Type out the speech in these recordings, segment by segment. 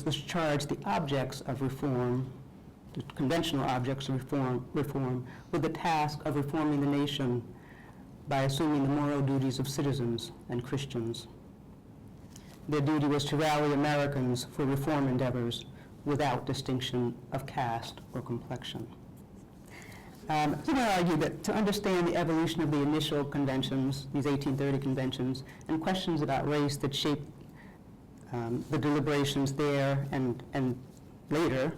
reformers charged the objects of reform, the conventional objects of reform, with the task of reforming the nation by assuming the moral duties of citizens and Christians. Their duty was to rally Americans for reform endeavors without distinction of caste or complexion. Some argue that to understand the evolution of the initial conventions, these 1830 conventions, and questions about race that shaped the deliberations there and later,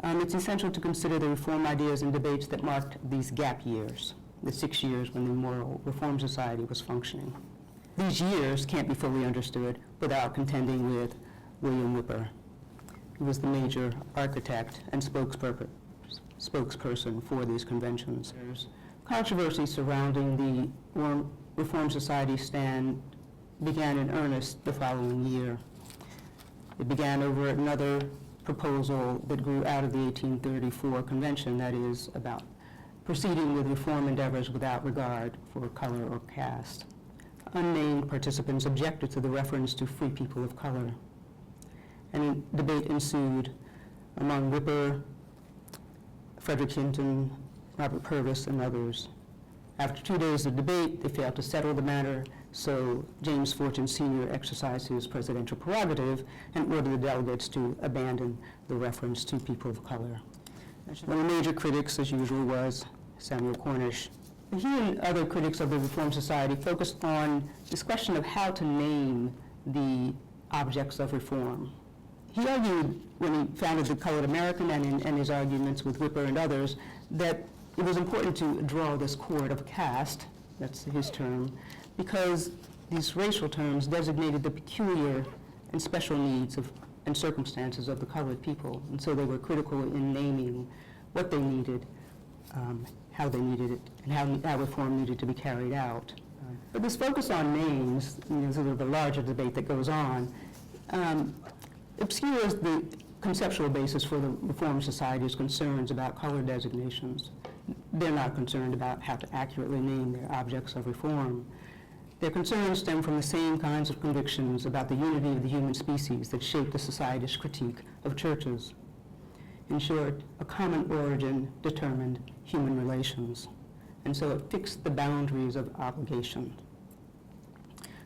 it's essential to consider the reform ideas and debates that marked these gap years, the 6 years when the Moral Reform Society was functioning. These years can't be fully understood without contending with William Whipper, who was the major architect and spokesperson for these conventions. There's controversy surrounding the Reform Society stand began in earnest the following year. It began over another proposal that grew out of the 1834 convention, that is, about proceeding with reform endeavors without regard for color or caste. Unnamed participants objected to the reference to free people of color. And a debate ensued among Whipper, Frederick Hinton, Robert Purvis, and others. After 2 days of debate, they failed to settle the matter, so James Fortune Sr. exercised his presidential prerogative and ordered the delegates to abandon the reference to people of color. One of the major critics, as usual, was Samuel Cornish. He and other critics of the Reform Society focused on this question of how to name the objects of reform. He argued, when he founded the Colored American and in his arguments with Whipper and others, that it was important to draw this cord of caste, that's his term, because these racial terms designated the peculiar and special needs and circumstances of the colored people. And so they were critical in naming what they needed, how they needed it, and how reform needed to be carried out. But this focus on names, sort of the larger debate that goes on, obscures the conceptual basis for the Reform Society's concerns about color designations. They're not concerned about how to accurately name their objects of reform. Their concerns stem from the same kinds of convictions about the unity of the human species that shaped the society's critique of churches. In short, a common origin determined human relations, and so it fixed the boundaries of obligation.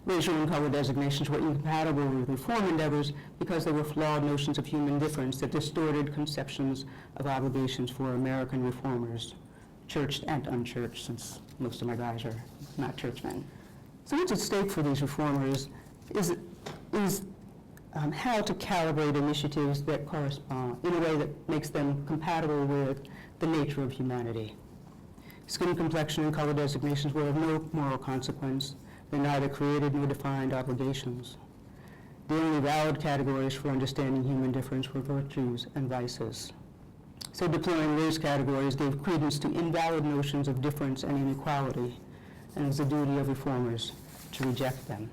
Racial and color designations were incompatible with reform endeavors because they were flawed notions of human difference that distorted conceptions of obligations for American reformers, churched and unchurched, since most of my guys are not churchmen. So what's at stake for these reformers is how to calibrate initiatives that correspond in a way that makes them compatible with the nature of humanity. Skin complexion and color designations were of no moral consequence. They neither created nor defined obligations. The only valid categories for understanding human difference were virtues and vices. So deploying those categories gave credence to invalid notions of difference and inequality, and it was the duty of reformers to reject them.